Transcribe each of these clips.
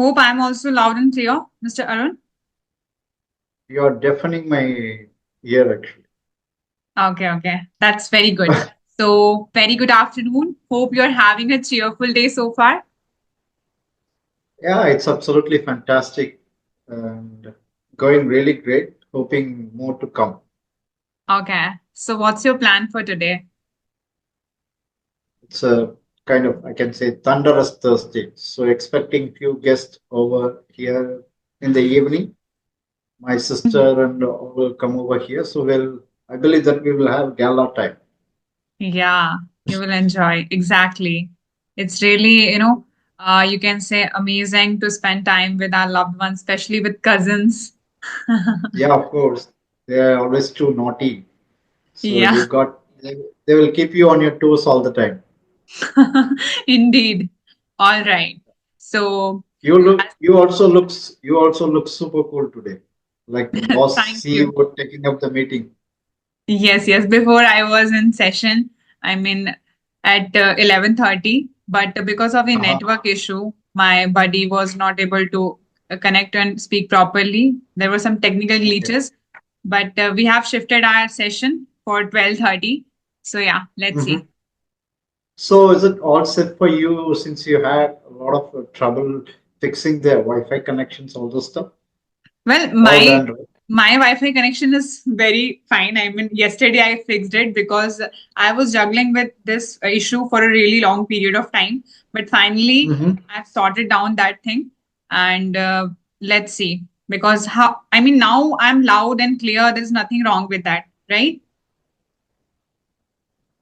Hope I'm also loud and clear, Mr. Arun. You are deafening my ear, actually. Okay. That's very good. So, very good afternoon. Hope you're having a cheerful day so far. Yeah, it's absolutely fantastic and going really great. Hoping more to come. Okay. So, what's your plan for today? It's a kind of, I can say, thunderous Thursday. So, expecting few guests over here in the evening. My sister and all will come over here. So, I believe that we will have gala time. Yeah, you will enjoy. Exactly. It's really, you can say amazing to spend time with our loved ones, especially with cousins. Yeah, of course. They are always too naughty. So, Yeah, they will keep you on your toes all the time. indeed. All right. So, You also look super cool today. Like boss thank you. CEO taking up the meeting. Yes. Before I was in session, I mean at 11:30, but because of a Uh-huh. network issue, my buddy was not able to connect and speak properly. There were some technical Okay. glitches, but we have shifted our session for 12:30. So yeah, let's see. Hmm. So is it all set for you since you had a lot of trouble fixing the Wi-Fi connections, all those stuff? Well, All my done, right? my Wi-Fi connection is very fine. I mean, yesterday I fixed it because I was juggling with this issue for a really long period of time. But finally, Mm-hmm. I've sorted down that thing, and let's see. Because how? I mean, now I'm loud and clear. There's nothing wrong with that, right?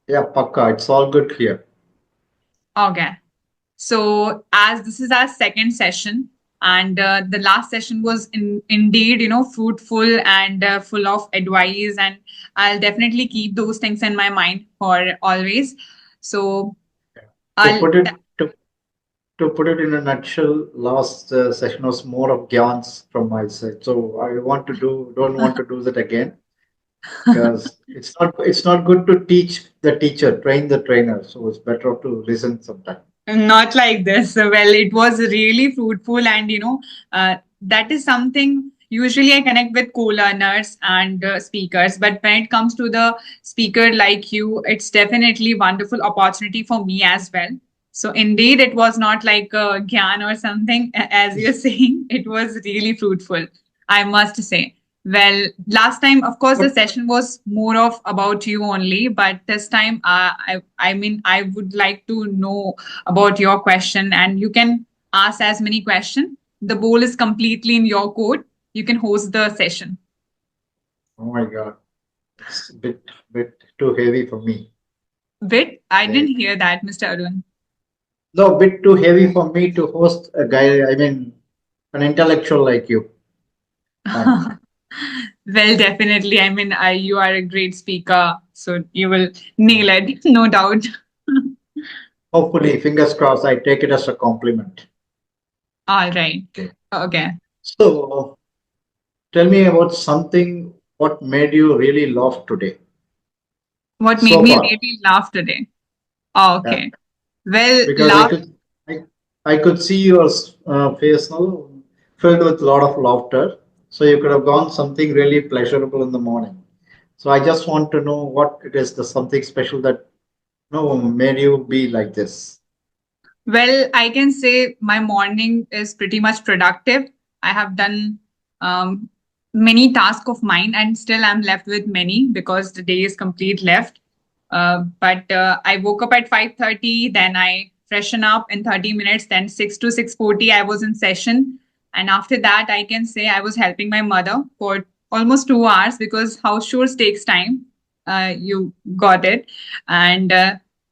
Yeah, Pakka. It's all good here. Okay. So, as this is our second session, and the last session was indeed, fruitful and full of advice, and I'll definitely keep those things in my mind for always. So, To I'll put it to put it in a nutshell, last session was more of gyans from my side. So I don't want to do that again. Because it's not good to teach the teacher, train the trainer. So it's better to listen sometime. not like this. Well, it was really fruitful, and that is something. Usually, I connect with co-learners and speakers, but when it comes to the speaker like you, it's definitely wonderful opportunity for me as well. So, indeed, it was not like a gyan or something, as you're saying. It was really fruitful, I must say. Well, last time, of course, the But session was more of about you only, but this time, I mean, I would like to know about your question, and you can ask as many questions. The ball is completely in your court. You can host the session. oh my God, it's a bit too heavy for me. Bit? I Eh, didn't hear that, Mr. Arun. No, a bit too heavy for me to host a guy. I mean, an intellectual like you. Fine. Well, definitely. I mean, you are a great speaker, so you will nail it, no doubt. Hopefully, fingers crossed. I take it as a compliment. All right. Okay. Okay. So, tell me about something. What made you really laugh today? What made So me far, really laugh today? yeah. Okay. Well, Because laugh. I, I could see your face now filled with a lot of laughter. So you could have gone something really pleasurable in the morning. So I just want to know what it is, the something special that made you be like this. Well, I can say my morning is pretty much productive. I have done um, many tasks of mine, and still I'm left with many because the day is complete left. But I woke up at 5:30, then I freshen up in 30 minutes, then 6 to 6:40 I was in session. And after that, I can say I was helping my mother for almost 2 hours because house chores takes time. You got it. And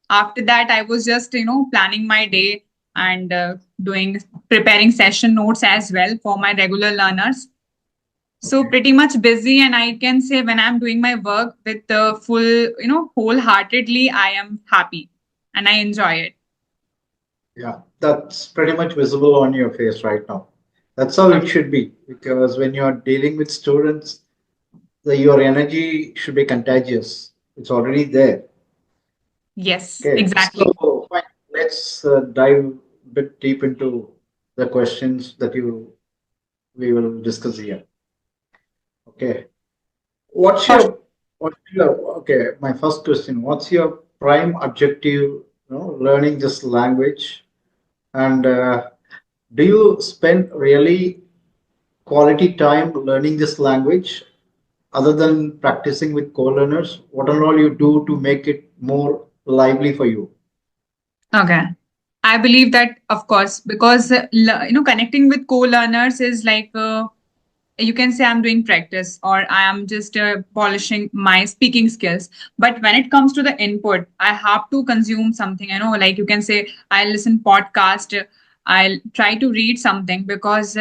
after that, I was just, planning my day and doing preparing session notes as well for my regular learners. So Okay. pretty much busy, and I can say when I'm doing my work with the full, wholeheartedly, I am happy and I enjoy it. Yeah, that's pretty much visible on your face right now. That's how it should be because when you're dealing with students, your energy should be contagious. It's already there. Yes, Okay, exactly. so fine. Let's dive a bit deep into. the questions that you we will discuss here. Okay. What's For your okay, my first question, what's your prime objective, learning this language? And do you spend really quality time learning this language other than practicing with co-learners? What and all you do to make it more lively for you? Okay. I believe that, of course, because connecting with co-learners is like you can say I'm doing practice or I am just polishing my speaking skills. But when it comes to the input, I have to consume something. Like you can say I listen podcast, I'll try to read something because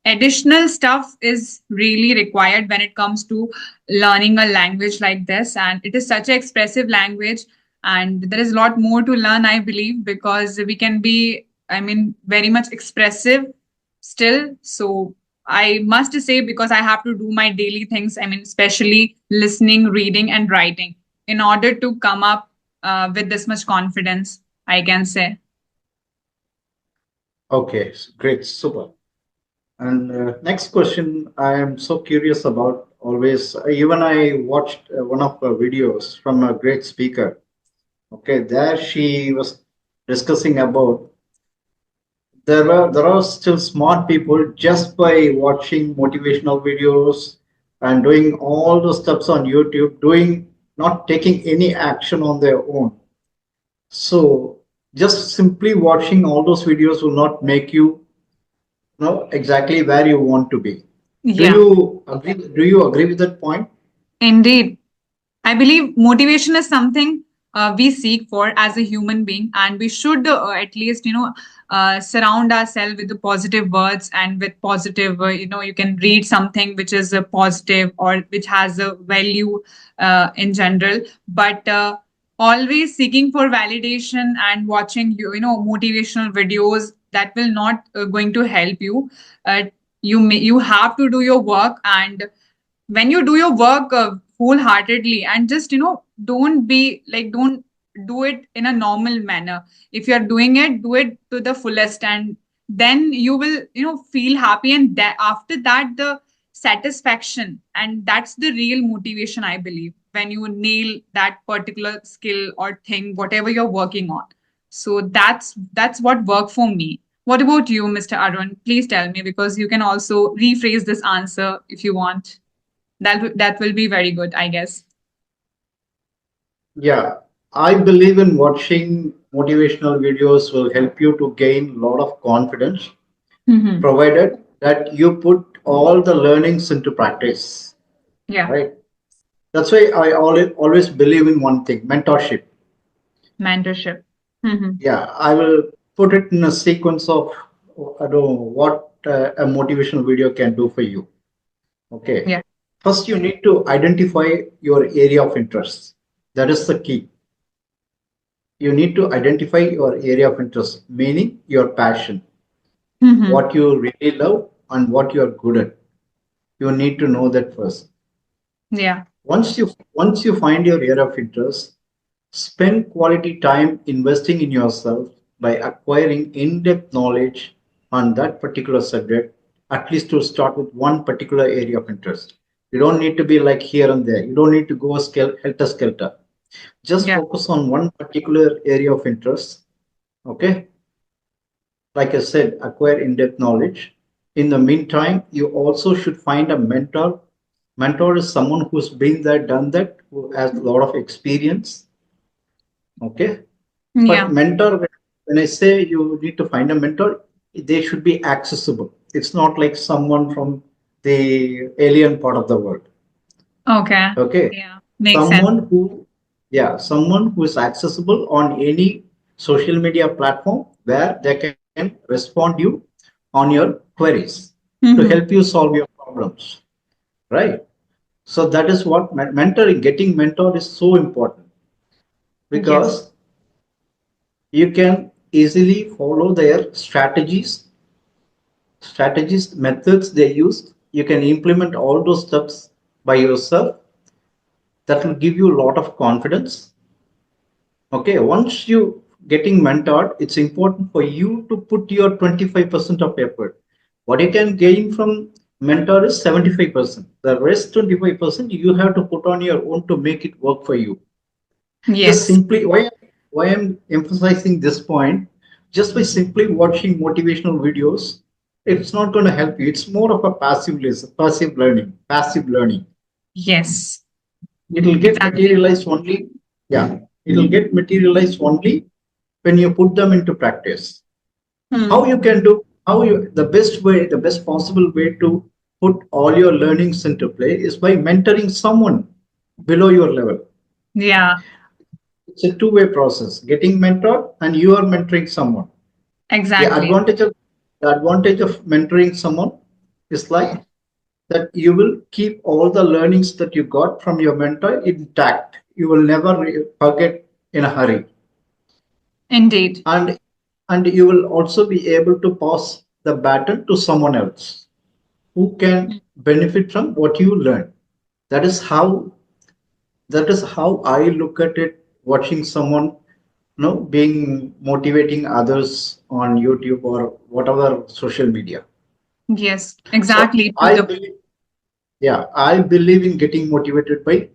additional stuff is really required when it comes to learning a language like this, and it is such an expressive language and there is a lot more to learn, I believe, because we can be, I mean, very much expressive still. So I must say, because I have to do my daily things, I mean, especially listening, reading, and writing in order to come up with this much confidence, I can say. Okay, great, super. And next question, I am so curious about always. Even I watched one of her videos from a great speaker. Okay, there she was discussing about there are still smart people just by watching motivational videos and doing all the steps on YouTube, doing not taking any action on their own. So just simply watching all those videos will not make you know exactly where you want to be. Do Yeah, you agree? Do you agree with that point? indeed. I believe motivation is something we seek for as a human being, and we should at least, surround ourselves with the positive words and with positive, you can read something which is positive or which has a value in general. But always seeking for validation and watching, motivational videos that will not going to help you. Uh, you have to do your work, and when you do your work wholeheartedly and just don't be like don't do it in a normal manner. If you're doing it, do it to the fullest, and then you will feel happy, and that after that the satisfaction, and that's the real motivation, I believe, when you nail that particular skill or thing whatever you're working on. So that's what worked for me. What about you, Mr. Arun? Please tell me, because you can also rephrase this answer if you want. That will be very good, I guess. Yeah, I believe in watching motivational videos will help you to gain a lot of confidence, Hmm. provided that you put all the learnings into practice, Yeah, right? That's why I always believe in one thing, mentorship. mentorship. Hmm. Yeah, I will put it in a sequence of I don't know what a motivational video can do for you. Okay. Yeah. First, you need to identify your area of interest. That is the key. You need to identify your area of interest, meaning your passion, Hmm. what you really love, and what you are good at. You need to know that first. Yeah. Once you find your area of interest, spend quality time investing in yourself by acquiring in-depth knowledge on that particular subject, at least to start with one particular area of interest. You don't need to be like here and there. You don't need to go helter skelter. Just Yeah. focus on one particular area of interest. Okay. Like I said, acquire in-depth knowledge. In the meantime, you also should find a mentor. Mentor is someone who's been there, done that, who has a lot of experience. Okay. But Yeah. mentor, when I say you need to find a mentor, they should be accessible. It's not like someone from the alien part of the world. Okay. Okay. Yeah. Makes sense. Someone who is accessible on any social media platform where they can respond you on your queries to help Hmm. you solve your problems. Right. So that is what mentoring, getting mentored is so important Yes. because you can easily follow their methods they use. You can implement all those steps by yourself. That will give you a lot of confidence. Okay, once you getting mentored, it's important for you to put your 25% of effort. What you can gain from mentor is 75%. The rest 25% you have to put on your own to make it work for you. Just Yes. simply why I'm emphasizing this point, just by simply watching motivational videos, it's not going to help you. It's more of a passive learning. Yes. It'll get Exactly. materialized only, yeah, it'll get materialized only when you put them into practice. How Hmm. you can do, how you, the best possible way to put all your learnings into play is by mentoring someone below your level. Yeah. It's a two-way process, getting mentored and you are mentoring someone. The Exactly. advantage of the advantage of mentoring someone is like that you will keep all the learnings that you got from your mentor intact. You will never forget in a hurry. Indeed. And you will also be able to pass the baton to someone else who can benefit from what you learn. That is how I look at it, watching someone, being motivating others on YouTube or whatever social media. Yes. So Exactly. To I the believe, yeah, I believe in getting motivated by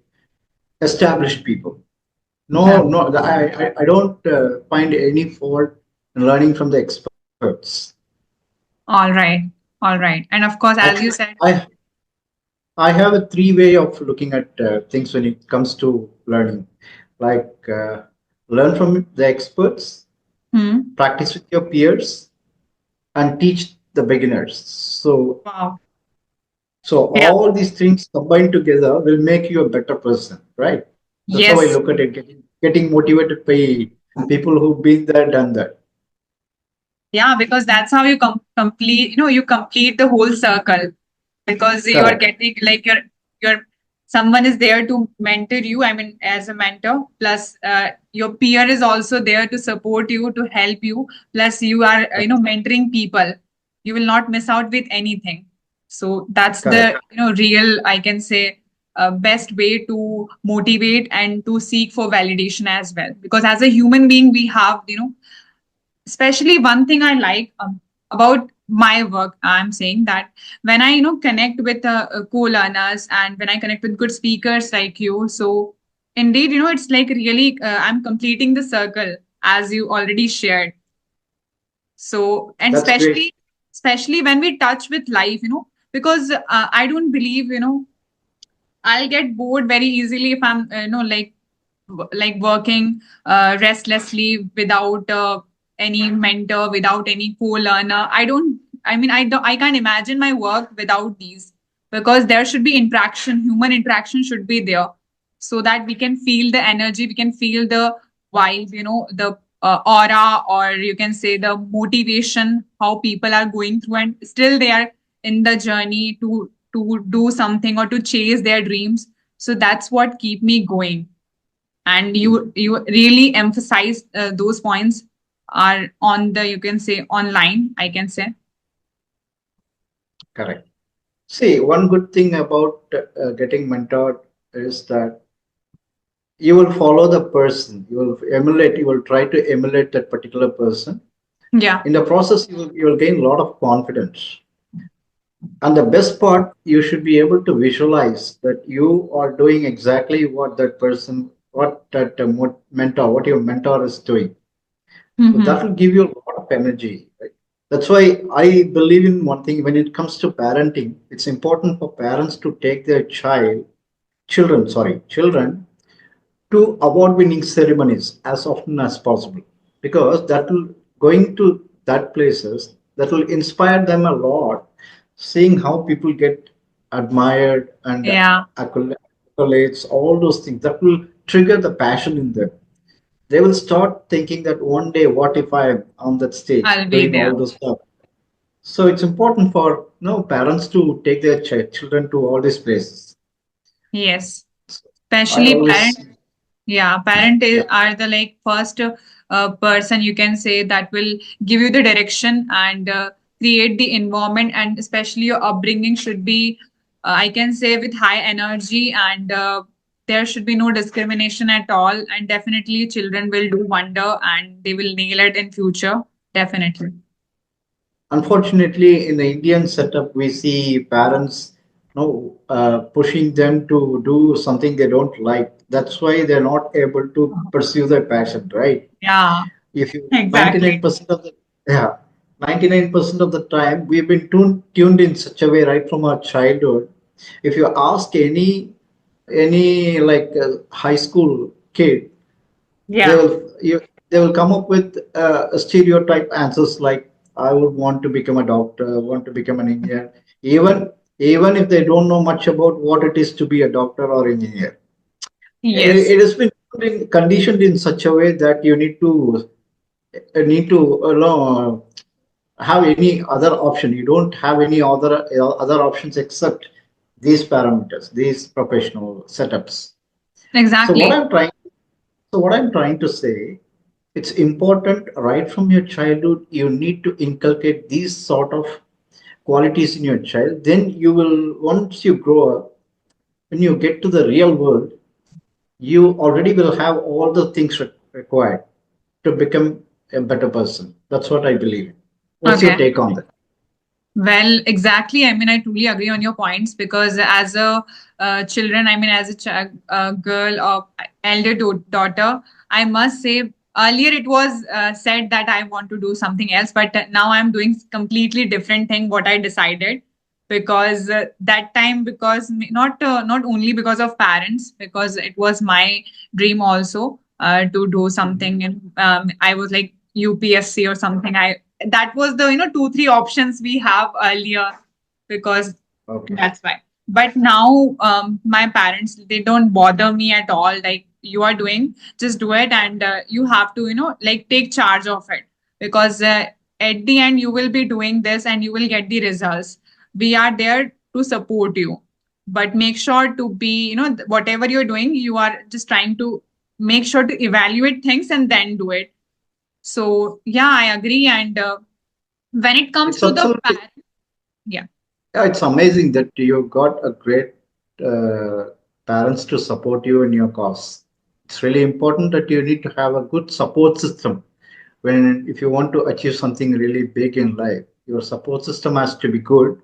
established people. No, yeah. no, I don't find any fault in learning from the experts. All right. All right. And of course, as Actually, you said, I have a three way of looking at things when it comes to learning. Like learn from the experts, hmm. practice with your peers, and teach the beginners. Wow. So Yeah. all these things combined together will make you a better person, right? That's how I Yes. look at it. Getting motivated by people who've been there, done that. Yeah, because that's how you complete, you complete the whole circle, because you are Correct. getting like your someone is there to mentor you, I mean, as a mentor, plus your peer is also there to support you, to help you, plus you are mentoring people. You will not miss out with anything. So that's Correct. the real, I can say, best way to motivate and to seek for validation as well, because as a human being we have, especially one thing I like about my work, I'm saying that when I connect with co-learners, and when I connect with good speakers like you, so indeed, it's like really I'm completing the circle, as you already shared. So, and That's great. especially when we touch with life, because I don't believe, I'll get bored very easily if I'm, like working restlessly without any mentor, without any co-learner. I don't. I mean, I don't. I can't imagine my work without these, because there should be interaction. Human interaction should be there, so that we can feel the energy, we can feel the vibe. The aura, or you can say the motivation, how people are going through, and still they are in the journey to do something or to chase their dreams. So that's what keep me going. And you really emphasize those points are on the, you can say, online, I can say. Correct. See, one good thing about getting mentored is that you will follow the person. You will try to emulate that particular person. Yeah. In the process, you will gain a lot of confidence. And the best part, you should be able to visualize that you are doing exactly what that person, what that mentor, what your mentor is doing. So Mm-hmm. that will give you a lot of energy. Right? That's why I believe in one thing when it comes to parenting, it's important for parents to take their children to award winning ceremonies as often as possible, because that will going to that places that will inspire them a lot, seeing how people get admired and Yeah. accolades, all those things that will trigger the passion in them. They will start thinking that one day, what if I am on that stage I'll be doing there. all those stuff. So it's important for parents to take their children to all these places. Yes. I Especially always, parent. Yeah, yeah, are the like first person, you can say, that will give you the direction and create the environment, and especially your upbringing should be, I can say, with high energy and There should be no discrimination at all, and definitely children will do wonder and they will nail it in future. Definitely. Unfortunately, in the Indian setup, we see parents, pushing them to do something they don't like. That's why they're not able to pursue their passion, right? Yeah, If you exactly. 99% of the yeah 99% of the time we've been tuned in such a way right from our childhood. If you ask any like high school kid, they Yeah. will they will come up with stereotype answers like I would want to become a doctor, want to become an engineer, even if they don't know much about what it is to be a doctor or engineer. Yes. It has been conditioned in such a way that you need to have any other option. You don't have any other options except these parameters, these professional setups. So what Exactly. I'm trying so what I'm trying to say, it's important right from your childhood. You need to inculcate these sort of qualities in your child. Then you will, once you grow up, when you get to the real world, you already will have all the things required to become a better person. That's what I believe. What's your Okay. take on that? Well, exactly. I mean, I truly agree on your points because as a children, I mean, as a girl or elder daughter, I must say earlier it was said that I want to do something else, but now I'm doing completely different thing what I decided because that time because not only because of parents because it was my dream also to do Mhm. something and I was like UPSC or something. I that was the 2 3 options we have earlier because Okay. that's why. But now my parents they don't bother me at all like you are doing just do it and you have to like take charge of it because at the end you will be doing this and you will get the results. We are there to support you, but make sure to be whatever you're doing you are just trying to make sure to evaluate things and then do it. So yeah, I agree. And when it comes It's to the absolutely, yeah, yeah, it's amazing that you got a great uh, parents to support you in your cause. It's really important that you need to have a good support system when if you want to achieve something really big in life. Your support system has to be good,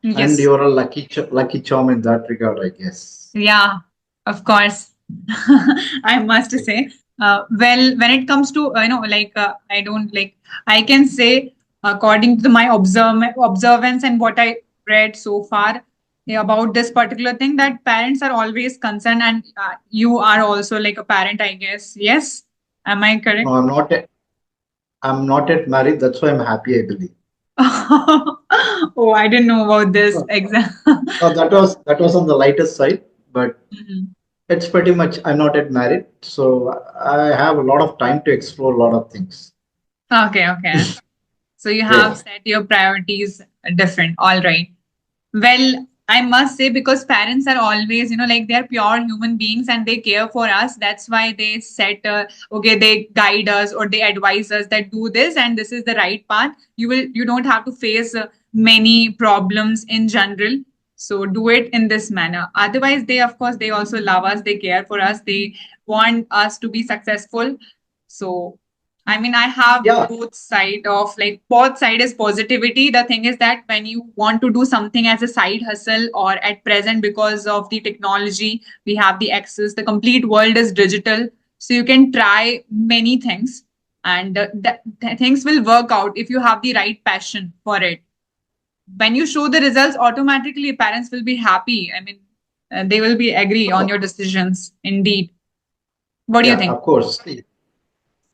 and yes, you're a lucky charm in that regard, I guess. yeah, of course. I must Right. say, well, when it comes to like I don't like I can say according to my observance and what I read so far about this particular thing that parents are always concerned and you are also like a parent, I guess. Yes, am I No, correct? I'm not yet married. That's why I'm happy, I believe. Oh, I didn't know about this Oh, exam. oh, that was on the lighter side, but Mhm. it's pretty much I'm not yet married, so I have a lot of time to explore a lot of things. Okay, okay. So you have Yeah. set your priorities different. All right. Well, I must say because parents are always, like they're pure human beings and they care for us. That's why they set, okay, they guide us or they advise us that do this and this is the right path. You don't have to face many problems in general. So do it in this manner. Otherwise, they, of course, they also love us. They care for us. They want us to be successful. So I mean, I have Yeah. both side of like both side is positivity. The thing is that when you want to do something as a side hustle or at present because of the technology, we have the access, the complete world is digital. So you can try many things and things will work out if you have the right passion for it. When you show the results, automatically parents will be happy. I mean, they will be agree on Oh, your decisions. Indeed. What do you yeah, think? of course.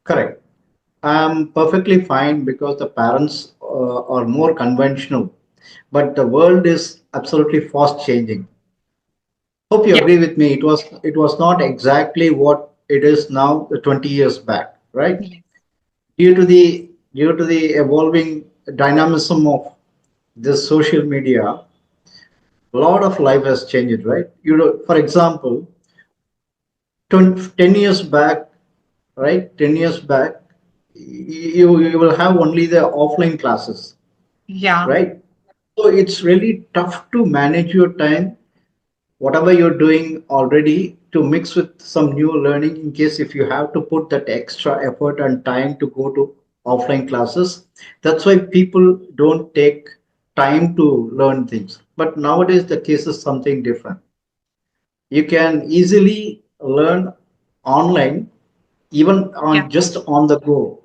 Correct. I'm perfectly fine because the parents are more conventional, but the world is absolutely fast changing. Hope you Yeah. agree with me. It was not exactly what it is now 20 years back, right? Yes. Due to the evolving dynamism of this social media, a lot of life has changed, right? For example, 10 years back, right? 10 years back, you will have only the offline classes, Yeah. right? So it's really tough to manage your time whatever you're doing already to mix with some new learning in case if you have to put that extra effort and time to go to offline classes. That's why people don't take time to learn things. But nowadays the case is something different. You can easily learn online, even on Yeah. just on the go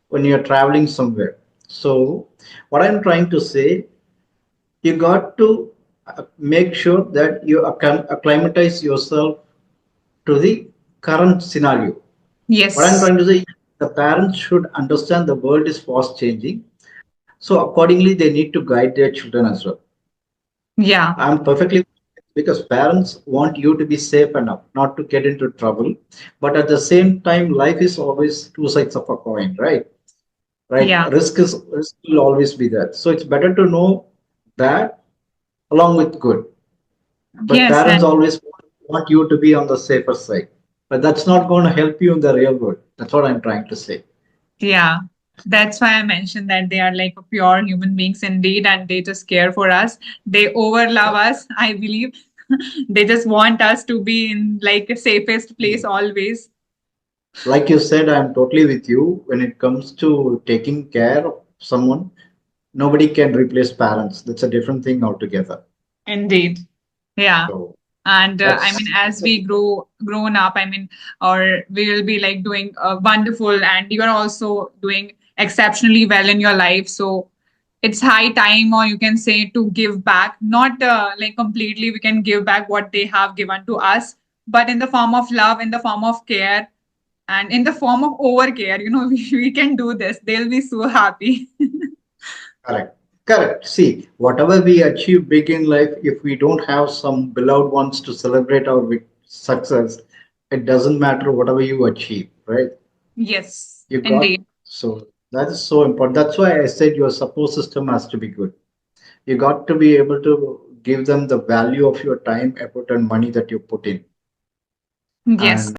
when you're traveling somewhere. So what I'm trying to say, you got to make sure that you acclimatize yourself to the current scenario. What I'm Yes. trying to say, the parents should understand the world is fast changing. So accordingly, they need to guide their children as well. Yeah. I'm perfectly, because parents want you to be safe enough not to get into trouble. But at the same time, life is always two sides of a coin, right? Right. Yeah. Risk will always be there. So it's better to know that along with good. But Yes. parents always want you to be on the safer side. But that's not going to help you in the real world. That's what I'm trying to say. Yeah, that's why I mentioned that they are like pure human beings indeed, and they just care for us. They overlove us, I believe. They just want us to be in like a safest place always. Like you said, I'm totally with you. When it comes to taking care of someone, nobody can replace parents. That's a different thing altogether. Indeed. Yeah. So And I mean, as that's a we grown up, I mean, or we will be like doing wonderful, and you are also doing exceptionally well in your life. So it's high time, or you can say, to give back. Not like completely we can give back what they have given to us, but in the form of love, in the form of care, and in the form of overcare. We can do this. They'll be so happy. correct. Correct. See, whatever we achieve big in life, if we don't have some beloved ones to celebrate our success, it doesn't matter whatever you achieve, right? Yes, You got, indeed. so that is so important. That's why I said your support system has to be good. You got to be able to give them the value of your time, effort, and money that you put in. Yes. And